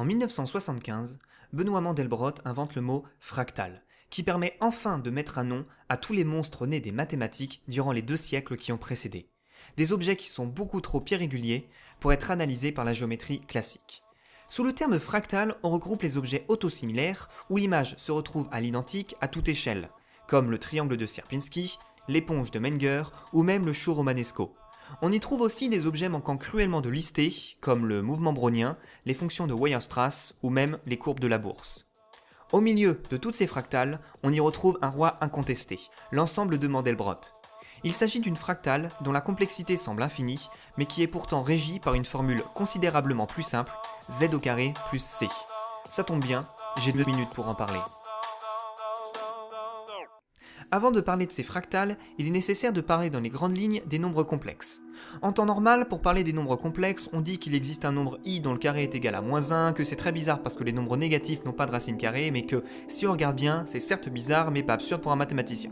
En 1975, Benoît Mandelbrot invente le mot fractal, qui permet enfin de mettre un nom à tous les monstres nés des mathématiques durant les 2 siècles qui ont précédé. Des objets qui sont beaucoup trop irréguliers pour être analysés par la géométrie classique. Sous le terme fractal, on regroupe les objets autosimilaires où l'image se retrouve à l'identique à toute échelle, comme le triangle de Sierpinski, l'éponge de Menger ou même le chat romanesco. On y trouve aussi des objets manquant cruellement de listée, comme le mouvement brownien, les fonctions de Weierstrass ou même les courbes de la bourse. Au milieu de toutes ces fractales, on y retrouve un roi incontesté, l'ensemble de Mandelbrot. Il s'agit d'une fractale dont la complexité semble infinie, mais qui est pourtant régie par une formule considérablement plus simple, z au carré plus c. Ça tombe bien, j'ai 2 minutes pour en parler. Avant de parler de ces fractales, il est nécessaire de parler dans les grandes lignes des nombres complexes. En temps normal, pour parler des nombres complexes, on dit qu'il existe un nombre i dont le carré est égal à -1, que c'est très bizarre parce que les nombres négatifs n'ont pas de racine carrée, mais que, si on regarde bien, c'est certes bizarre, mais pas absurde pour un mathématicien.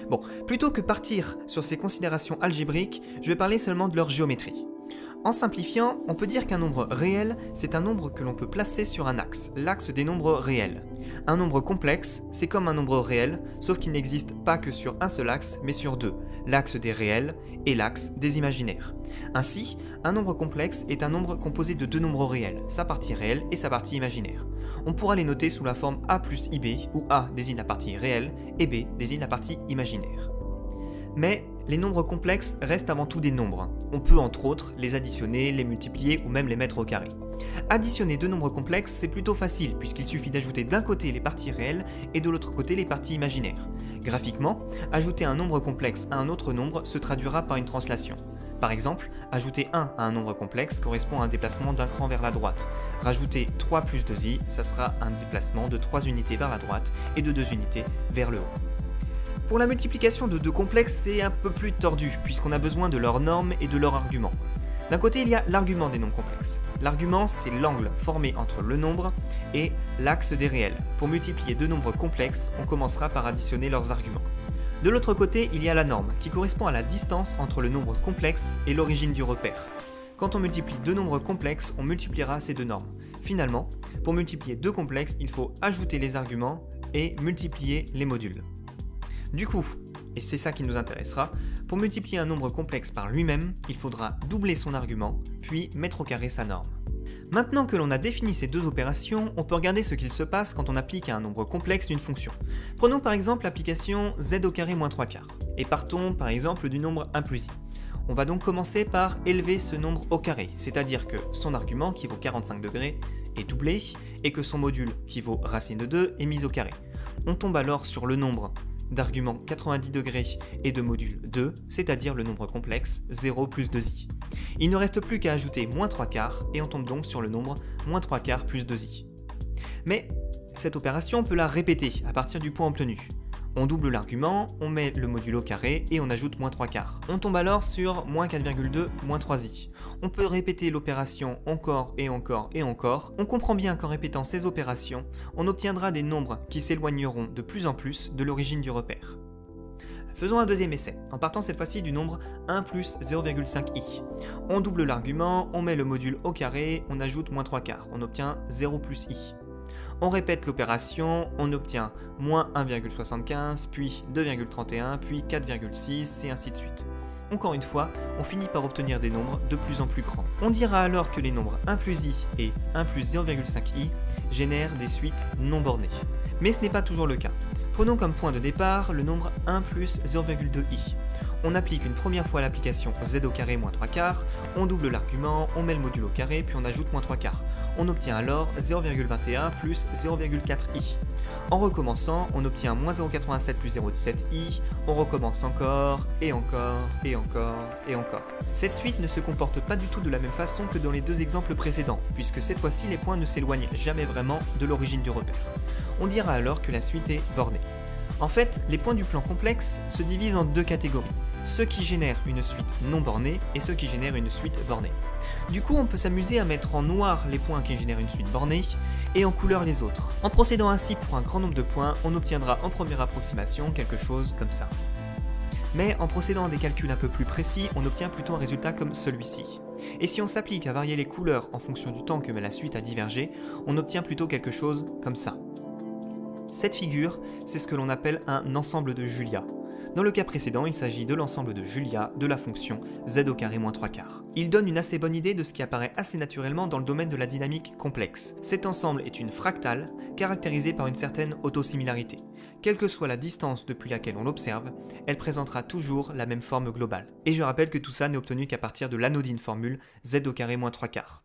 Bon, plutôt que partir sur ces considérations algébriques, je vais parler seulement de leur géométrie. En simplifiant, on peut dire qu'un nombre réel, c'est un nombre que l'on peut placer sur un axe, l'axe des nombres réels. Un nombre complexe, c'est comme un nombre réel, sauf qu'il n'existe pas que sur un seul axe, mais sur 2, l'axe des réels et l'axe des imaginaires. Ainsi, un nombre complexe est un nombre composé de 2 nombres réels, sa partie réelle et sa partie imaginaire. On pourra les noter sous la forme a plus ib, où a désigne la partie réelle et b désigne la partie imaginaire. Mais les nombres complexes restent avant tout des nombres. On peut entre autres les additionner, les multiplier ou même les mettre au carré. Additionner 2 nombres complexes, c'est plutôt facile puisqu'il suffit d'ajouter d'un côté les parties réelles et de l'autre côté les parties imaginaires. Graphiquement, ajouter un nombre complexe à un autre nombre se traduira par une translation. Par exemple, ajouter 1 à un nombre complexe correspond à un déplacement d'un cran vers la droite. Rajouter 3 plus 2i, ça sera un déplacement de 3 unités vers la droite et de 2 unités vers le haut. Pour la multiplication de 2 complexes, c'est un peu plus tordu, puisqu'on a besoin de leurs normes et de leurs arguments. D'un côté, il y a l'argument des nombres complexes. L'argument, c'est l'angle formé entre le nombre et l'axe des réels. Pour multiplier 2 nombres complexes, on commencera par additionner leurs arguments. De l'autre côté, il y a la norme, qui correspond à la distance entre le nombre complexe et l'origine du repère. Quand on multiplie 2 nombres complexes, on multipliera ces 2 normes. Finalement, pour multiplier 2 complexes, il faut ajouter les arguments et multiplier les modules. Du coup, et c'est ça qui nous intéressera, pour multiplier un nombre complexe par lui-même, il faudra doubler son argument, puis mettre au carré sa norme. Maintenant que l'on a défini ces 2 opérations, on peut regarder ce qu'il se passe quand on applique à un nombre complexe d'une fonction. Prenons par exemple l'application z au carré moins 3 quarts, et partons par exemple du nombre 1 plus i. On va donc commencer par élever ce nombre au carré, c'est-à-dire que son argument, qui vaut 45 degrés, est doublé, et que son module, qui vaut racine de 2, est mis au carré. On tombe alors sur le nombre d'argument 90 degrés et de module 2, c'est-à-dire le nombre complexe 0 plus 2i. Il ne reste plus qu'à ajouter moins 3 quarts et on tombe donc sur le nombre moins 3 quarts plus 2i. Mais cette opération, on peut la répéter à partir du point obtenu. On double l'argument, on met le module au carré et on ajoute moins 3 quarts. On tombe alors sur moins 4,2 moins 3i. On peut répéter l'opération encore et encore et encore. On comprend bien qu'en répétant ces opérations, on obtiendra des nombres qui s'éloigneront de plus en plus de l'origine du repère. Faisons un deuxième essai, en partant cette fois-ci du nombre 1 plus 0,5i. On double l'argument, on met le module au carré, on ajoute moins 3 quarts. On obtient 0 plus i. On répète l'opération, on obtient moins 1,75, puis 2,31, puis 4,6 et ainsi de suite. Encore une fois, on finit par obtenir des nombres de plus en plus grands. On dira alors que les nombres 1 plus i et 1 plus 0,5i génèrent des suites non bornées. Mais ce n'est pas toujours le cas. Prenons comme point de départ le nombre 1 plus 0,2i. On applique une première fois l'application z au carré moins 3 quarts, on double l'argument, on met le module au carré, puis on ajoute moins 3 quarts. On obtient alors 0,21 plus 0,4i. En recommençant, on obtient moins 0,87 plus 0,17i, on recommence encore, et encore, et encore, et encore. Cette suite ne se comporte pas du tout de la même façon que dans les 2 exemples précédents, puisque cette fois-ci les points ne s'éloignent jamais vraiment de l'origine du repère. On dira alors que la suite est bornée. En fait, les points du plan complexe se divisent en 2 catégories. Ceux qui génèrent une suite non bornée et ceux qui génèrent une suite bornée. Du coup, on peut s'amuser à mettre en noir les points qui génèrent une suite bornée et en couleur les autres. En procédant ainsi pour un grand nombre de points, on obtiendra en première approximation quelque chose comme ça. Mais en procédant à des calculs un peu plus précis, on obtient plutôt un résultat comme celui-ci. Et si on s'applique à varier les couleurs en fonction du temps que met la suite à diverger, on obtient plutôt quelque chose comme ça. Cette figure, c'est ce que l'on appelle un ensemble de Julia. Dans le cas précédent, il s'agit de l'ensemble de Julia de la fonction z au carré moins 3/4. Il donne une assez bonne idée de ce qui apparaît assez naturellement dans le domaine de la dynamique complexe. Cet ensemble est une fractale, caractérisée par une certaine autosimilarité. Quelle que soit la distance depuis laquelle on l'observe, elle présentera toujours la même forme globale. Et je rappelle que tout ça n'est obtenu qu'à partir de l'anodine formule z au carré moins 3/4.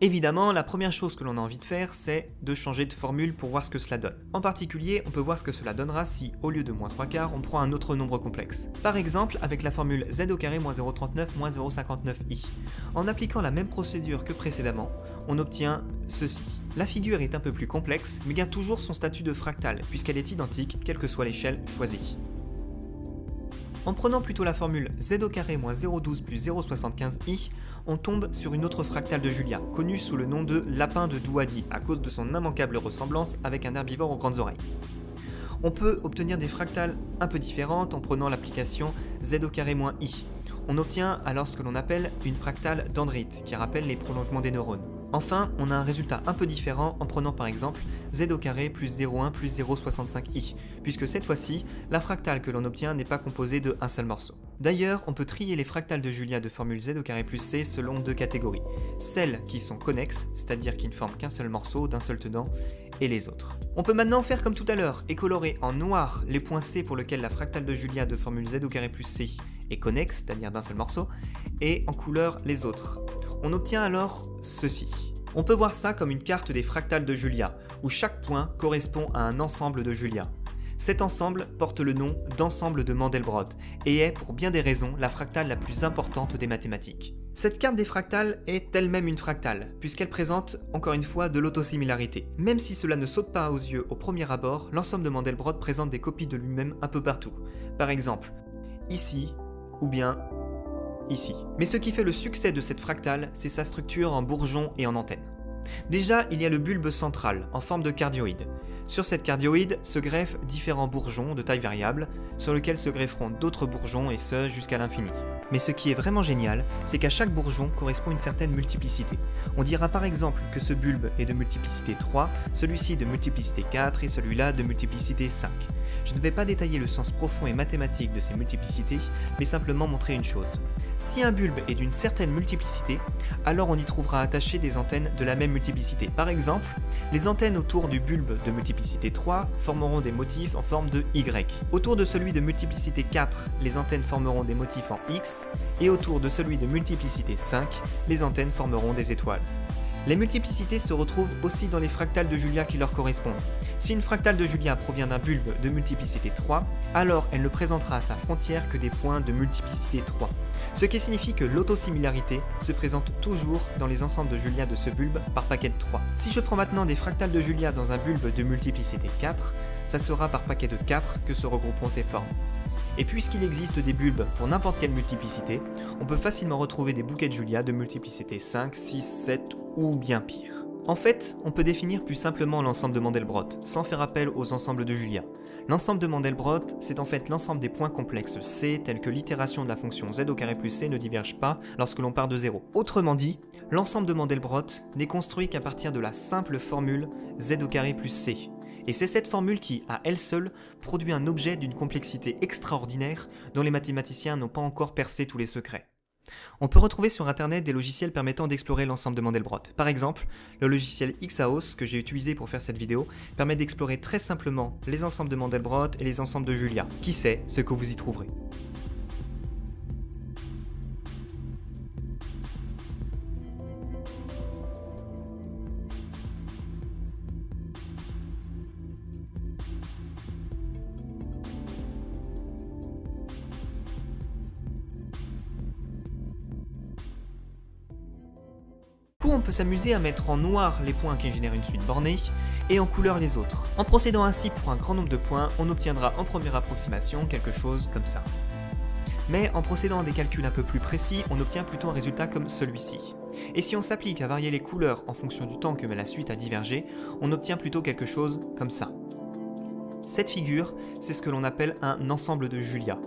Évidemment, la première chose que l'on a envie de faire, c'est de changer de formule pour voir ce que cela donne. En particulier, on peut voir ce que cela donnera si, au lieu de moins 3/4, on prend un autre nombre complexe. Par exemple, avec la formule z au carré moins 0,39 moins 0,59i. En appliquant la même procédure que précédemment, on obtient ceci. La figure est un peu plus complexe, mais garde toujours son statut de fractale, puisqu'elle est identique, quelle que soit l'échelle choisie. En prenant plutôt la formule z au carré moins 0,12 plus 0,75i, on tombe sur une autre fractale de Julia, connue sous le nom de lapin de Douadi, à cause de son immanquable ressemblance avec un herbivore aux grandes oreilles. On peut obtenir des fractales un peu différentes en prenant l'application z au carré moins i. On obtient alors ce que l'on appelle une fractale dendrite, qui rappelle les prolongements des neurones. Enfin, on a un résultat un peu différent en prenant par exemple z au carré plus 0,1 plus 0,65i, puisque cette fois-ci, la fractale que l'on obtient n'est pas composée de un seul morceau. D'ailleurs, on peut trier les fractales de Julia de formule z au carré plus c selon deux catégories. Celles qui sont connexes, c'est-à-dire qui ne forment qu'un seul morceau d'un seul tenant, et les autres. On peut maintenant faire comme tout à l'heure et colorer en noir les points C pour lesquels la fractale de Julia de formule z au carré plus c est connexe, c'est-à-dire d'un seul morceau, et en couleur les autres. On obtient alors ceci. On peut voir ça comme une carte des fractales de Julia, où chaque point correspond à un ensemble de Julia. Cet ensemble porte le nom d'ensemble de Mandelbrot, et est, pour bien des raisons, la fractale la plus importante des mathématiques. Cette carte des fractales est elle-même une fractale, puisqu'elle présente, encore une fois, de l'autosimilarité. Même si cela ne saute pas aux yeux au premier abord, l'ensemble de Mandelbrot présente des copies de lui-même un peu partout. Par exemple, ici, ou bien ici. Mais ce qui fait le succès de cette fractale, c'est sa structure en bourgeon et en antenne. Déjà, il y a le bulbe central, en forme de cardioïde. Sur cette cardioïde se greffent différents bourgeons de taille variable, sur lesquels se grefferont d'autres bourgeons, et ce, jusqu'à l'infini. Mais ce qui est vraiment génial, c'est qu'à chaque bourgeon correspond une certaine multiplicité. On dira par exemple que ce bulbe est de multiplicité 3, celui-ci de multiplicité 4 et celui-là de multiplicité 5. Je ne vais pas détailler le sens profond et mathématique de ces multiplicités, mais simplement montrer une chose. Si un bulbe est d'une certaine multiplicité, alors on y trouvera attachées des antennes de la même multiplicité. Par exemple, les antennes autour du bulbe de multiplicité 3 formeront des motifs en forme de Y. Autour de celui de multiplicité 4, les antennes formeront des motifs en X, et autour de celui de multiplicité 5, les antennes formeront des étoiles. Les multiplicités se retrouvent aussi dans les fractales de Julia qui leur correspondent. Si une fractale de Julia provient d'un bulbe de multiplicité 3, alors elle ne présentera à sa frontière que des points de multiplicité 3. Ce qui signifie que l'autosimilarité se présente toujours dans les ensembles de Julia de ce bulbe par paquet de 3. Si je prends maintenant des fractales de Julia dans un bulbe de multiplicité 4, ça sera par paquet de 4 que se regrouperont ces formes. Et puisqu'il existe des bulbes pour n'importe quelle multiplicité, on peut facilement retrouver des bouquets de Julia de multiplicité 5, 6, 7 ou bien pire. En fait, on peut définir plus simplement l'ensemble de Mandelbrot, sans faire appel aux ensembles de Julia. L'ensemble de Mandelbrot, c'est en fait l'ensemble des points complexes C, tels que l'itération de la fonction z au carré plus c ne diverge pas lorsque l'on part de 0. Autrement dit, l'ensemble de Mandelbrot n'est construit qu'à partir de la simple formule z au carré plus c. Et c'est cette formule qui, à elle seule, produit un objet d'une complexité extraordinaire dont les mathématiciens n'ont pas encore percé tous les secrets. On peut retrouver sur internet des logiciels permettant d'explorer l'ensemble de Mandelbrot. Par exemple, le logiciel Xaos que j'ai utilisé pour faire cette vidéo permet d'explorer très simplement les ensembles de Mandelbrot et les ensembles de Julia. Qui sait ce que vous y trouverez. On peut s'amuser à mettre en noir les points qui génèrent une suite bornée et en couleur les autres. En procédant ainsi pour un grand nombre de points, on obtiendra en première approximation quelque chose comme ça. Mais en procédant à des calculs un peu plus précis, on obtient plutôt un résultat comme celui-ci. Et si on s'applique à varier les couleurs en fonction du temps que met la suite à diverger, on obtient plutôt quelque chose comme ça. Cette figure, c'est ce que l'on appelle un ensemble de Julia.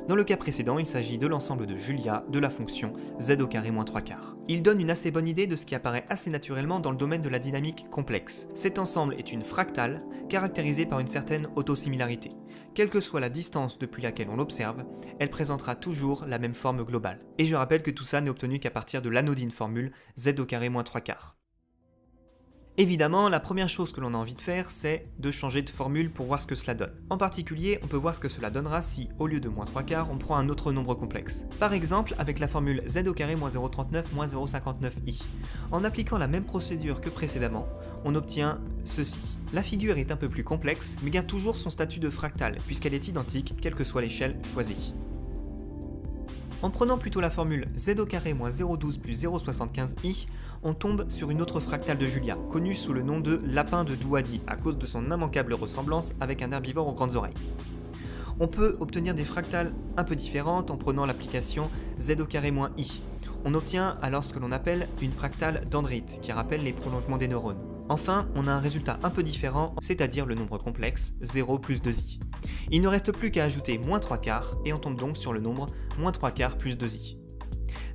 Dans le cas précédent, il s'agit de l'ensemble de Julia de la fonction z au carré moins 3/4. Il donne une assez bonne idée de ce qui apparaît assez naturellement dans le domaine de la dynamique complexe. Cet ensemble est une fractale caractérisée par une certaine autosimilarité. Quelle que soit la distance depuis laquelle on l'observe, elle présentera toujours la même forme globale. Et je rappelle que tout ça n'est obtenu qu'à partir de l'anodine formule z au carré moins 3/4. Évidemment, la première chose que l'on a envie de faire, c'est de changer de formule pour voir ce que cela donne. En particulier, on peut voir ce que cela donnera si, au lieu de moins 3/4, on prend un autre nombre complexe. Par exemple, avec la formule z au carré moins 0,39 moins 0,59i. En appliquant la même procédure que précédemment, on obtient ceci. La figure est un peu plus complexe, mais garde toujours son statut de fractale, puisqu'elle est identique, quelle que soit l'échelle choisie. En prenant plutôt la formule z au carré moins 0,12 plus 0,75i, on tombe sur une autre fractale de Julia, connue sous le nom de lapin de Douadi, à cause de son immanquable ressemblance avec un herbivore aux grandes oreilles. On peut obtenir des fractales un peu différentes en prenant l'application z au carré moins i. On obtient alors ce que l'on appelle une fractale dendrite, qui rappelle les prolongements des neurones. Enfin, on a un résultat un peu différent, c'est-à-dire le nombre complexe 0 plus 2i. Il ne reste plus qu'à ajouter moins 3/4 et on tombe donc sur le nombre moins 3/4 plus 2i.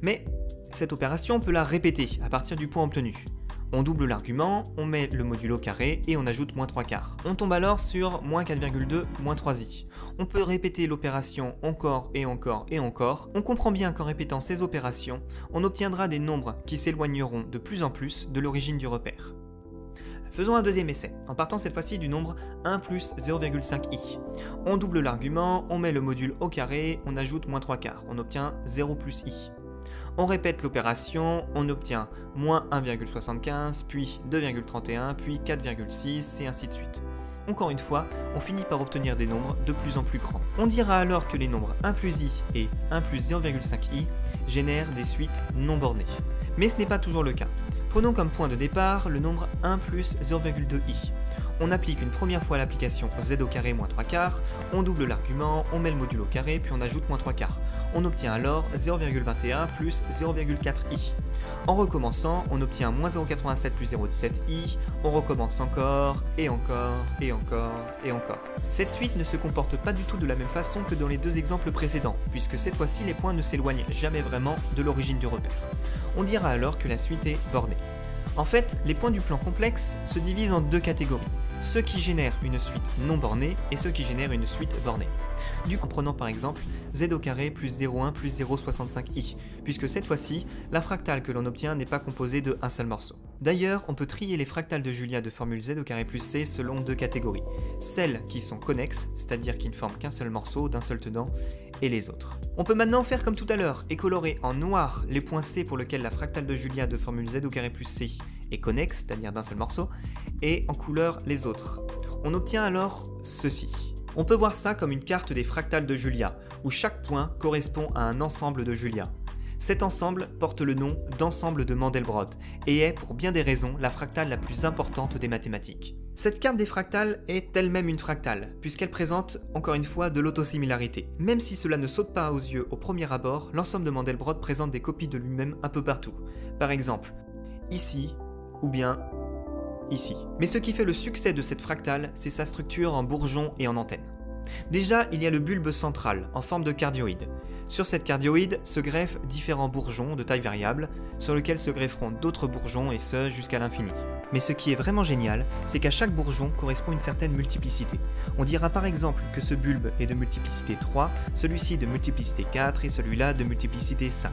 Mais cette opération, on peut la répéter à partir du point obtenu. On double l'argument, on met le modulo carré et on ajoute moins 3/4. On tombe alors sur moins 4,2 moins 3i. On peut répéter l'opération encore et encore et encore. On comprend bien qu'en répétant ces opérations, on obtiendra des nombres qui s'éloigneront de plus en plus de l'origine du repère. Faisons un deuxième essai, en partant cette fois-ci du nombre 1 plus 0,5i. On double l'argument, on met le module au carré, on ajoute moins 3/4, on obtient 0 plus i. On répète l'opération, on obtient moins 1,75, puis 2,31, puis 4,6 et ainsi de suite. Encore une fois, on finit par obtenir des nombres de plus en plus grands. On dira alors que les nombres 1 plus i et 1 plus 0,5i génèrent des suites non bornées. Mais ce n'est pas toujours le cas. Prenons comme point de départ le nombre 1 plus 0,2i. On applique une première fois l'application z au carré moins 3/4, on double l'argument, on met le module au carré, puis on ajoute moins 3/4. On obtient alors 0,21 plus 0,4i. En recommençant, on obtient moins 0,87 plus 0,17i, on recommence encore, et encore, et encore, et encore. Cette suite ne se comporte pas du tout de la même façon que dans les deux exemples précédents, puisque cette fois-ci les points ne s'éloignent jamais vraiment de l'origine du repère. On dira alors que la suite est bornée. En fait, les points du plan complexe se divisent en deux catégories, ceux qui génèrent une suite non bornée et ceux qui génèrent une suite bornée. Du coup, en prenant par exemple z au carré plus 0,1 plus 0,65i, puisque cette fois-ci, la fractale que l'on obtient n'est pas composée de un seul morceau. D'ailleurs, on peut trier les fractales de Julia de formule z au carré plus c selon deux catégories. Celles qui sont connexes, c'est-à-dire qui ne forment qu'un seul morceau d'un seul tenant, et les autres. On peut maintenant faire comme tout à l'heure et colorer en noir les points c pour lesquels la fractale de Julia de formule z au carré plus c est connexe, c'est-à-dire d'un seul morceau, et en couleur les autres. On obtient alors ceci. On peut voir ça comme une carte des fractales de Julia, où chaque point correspond à un ensemble de Julia. Cet ensemble porte le nom d'ensemble de Mandelbrot, et est, pour bien des raisons, la fractale la plus importante des mathématiques. Cette carte des fractales est elle-même une fractale, puisqu'elle présente, encore une fois, de l'autosimilarité. Même si cela ne saute pas aux yeux au premier abord, l'ensemble de Mandelbrot présente des copies de lui-même un peu partout. Par exemple, ici, ou bien ici. Mais ce qui fait le succès de cette fractale, c'est sa structure en bourgeon et en antenne. Déjà, il y a le bulbe central, en forme de cardioïde. Sur cette cardioïde se greffent différents bourgeons de taille variable, sur lesquels se grefferont d'autres bourgeons, et ce, jusqu'à l'infini. Mais ce qui est vraiment génial, c'est qu'à chaque bourgeon correspond une certaine multiplicité. On dira par exemple que ce bulbe est de multiplicité 3, celui-ci de multiplicité 4 et celui-là de multiplicité 5.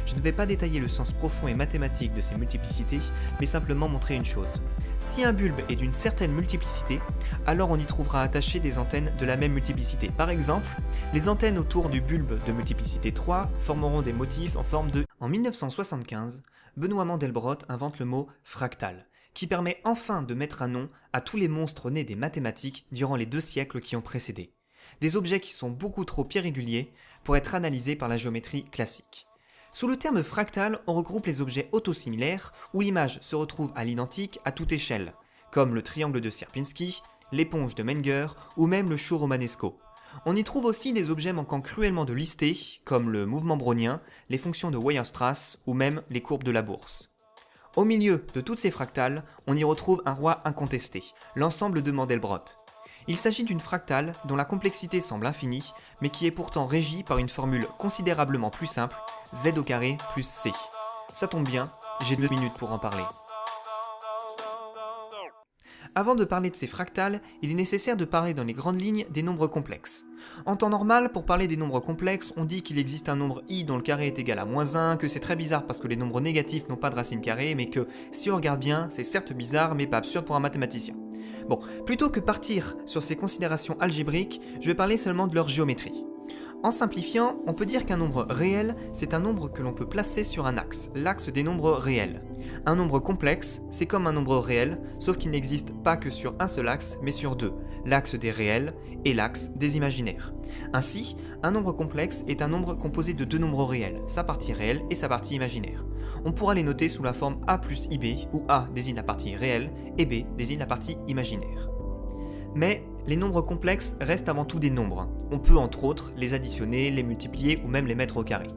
Je ne vais pas détailler le sens profond et mathématique de ces multiplicités, mais simplement montrer une chose. Si un bulbe est d'une certaine multiplicité, alors on y trouvera attachées des antennes de la même multiplicité. Par exemple, les antennes autour du bulbe de multiplicité 3 formeront des motifs en forme de... En 1975, Benoît Mandelbrot invente le mot fractal, qui permet enfin de mettre un nom à tous les monstres nés des mathématiques durant les 2 siècles qui ont précédé. Des objets qui sont beaucoup trop irréguliers pour être analysés par la géométrie classique. Sous le terme fractal, on regroupe les objets autosimilaires où l'image se retrouve à l'identique à toute échelle, comme le triangle de Sierpinski, l'éponge de Menger ou même le chat romanesco. On y trouve aussi des objets manquant cruellement de listée, comme le mouvement brownien, les fonctions de Weierstrass ou même les courbes de la bourse. Au milieu de toutes ces fractales, on y retrouve un roi incontesté, l'ensemble de Mandelbrot. Il s'agit d'une fractale dont la complexité semble infinie, mais qui est pourtant régie par une formule considérablement plus simple, z au carré plus c. Ça tombe bien, j'ai 2 minutes pour en parler. Avant de parler de ces fractales, il est nécessaire de parler dans les grandes lignes des nombres complexes. En temps normal, pour parler des nombres complexes, on dit qu'il existe un nombre i dont le carré est égal à -1, que c'est très bizarre parce que les nombres négatifs n'ont pas de racine carrée, mais que, si on regarde bien, c'est certes bizarre, mais pas absurde pour un mathématicien. Bon, plutôt que partir sur ces considérations algébriques, je vais parler seulement de leur géométrie. En simplifiant, on peut dire qu'un nombre réel, c'est un nombre que l'on peut placer sur un axe, l'axe des nombres réels. Un nombre complexe, c'est comme un nombre réel, sauf qu'il n'existe pas que sur un seul axe, mais sur deux, l'axe des réels et l'axe des imaginaires. Ainsi, un nombre complexe est un nombre composé de deux nombres réels, sa partie réelle et sa partie imaginaire. On pourra les noter sous la forme a plus ib, où a désigne la partie réelle et b désigne la partie imaginaire. Mais les nombres complexes restent avant tout des nombres. On peut entre autres les additionner, les multiplier ou même les mettre au carré.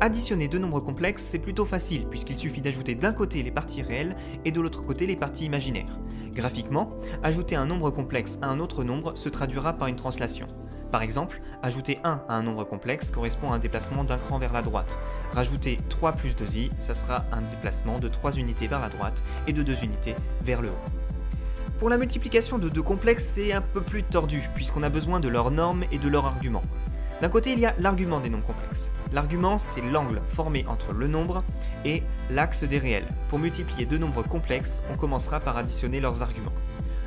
Additionner deux nombres complexes, c'est plutôt facile puisqu'il suffit d'ajouter d'un côté les parties réelles et de l'autre côté les parties imaginaires. Graphiquement, ajouter un nombre complexe à un autre nombre se traduira par une translation. Par exemple, ajouter 1 à un nombre complexe correspond à un déplacement d'un cran vers la droite. Rajouter 3 plus 2i, ça sera un déplacement de 3 unités vers la droite et de 2 unités vers le haut. Pour la multiplication de deux complexes, c'est un peu plus tordu, puisqu'on a besoin de leurs normes et de leurs arguments. D'un côté, il y a l'argument des nombres complexes. L'argument, c'est l'angle formé entre le nombre et l'axe des réels. Pour multiplier deux nombres complexes, on commencera par additionner leurs arguments.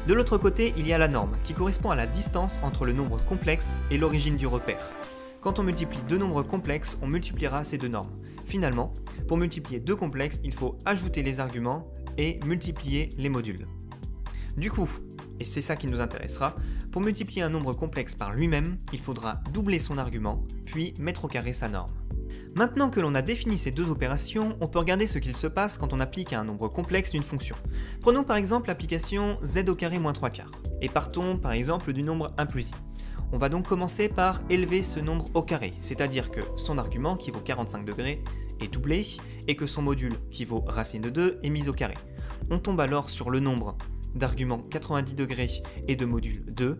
De l'autre côté, il y a la norme, qui correspond à la distance entre le nombre complexe et l'origine du repère. Quand on multiplie deux nombres complexes, on multipliera ces deux normes. Finalement, pour multiplier deux complexes, il faut ajouter les arguments et multiplier les modules. Du coup, et c'est ça qui nous intéressera, pour multiplier un nombre complexe par lui-même, il faudra doubler son argument, puis mettre au carré sa norme. Maintenant que l'on a défini ces deux opérations, on peut regarder ce qu'il se passe quand on applique à un nombre complexe d'une fonction. Prenons par exemple l'application z au carré moins 3 quarts, et partons par exemple du nombre 1 plus i. On va donc commencer par élever ce nombre au carré, c'est-à-dire que son argument, qui vaut 45 degrés, est doublé, et que son module, qui vaut racine de 2, est mis au carré. On tombe alors sur le nombre d'arguments 90 degrés et de module 2,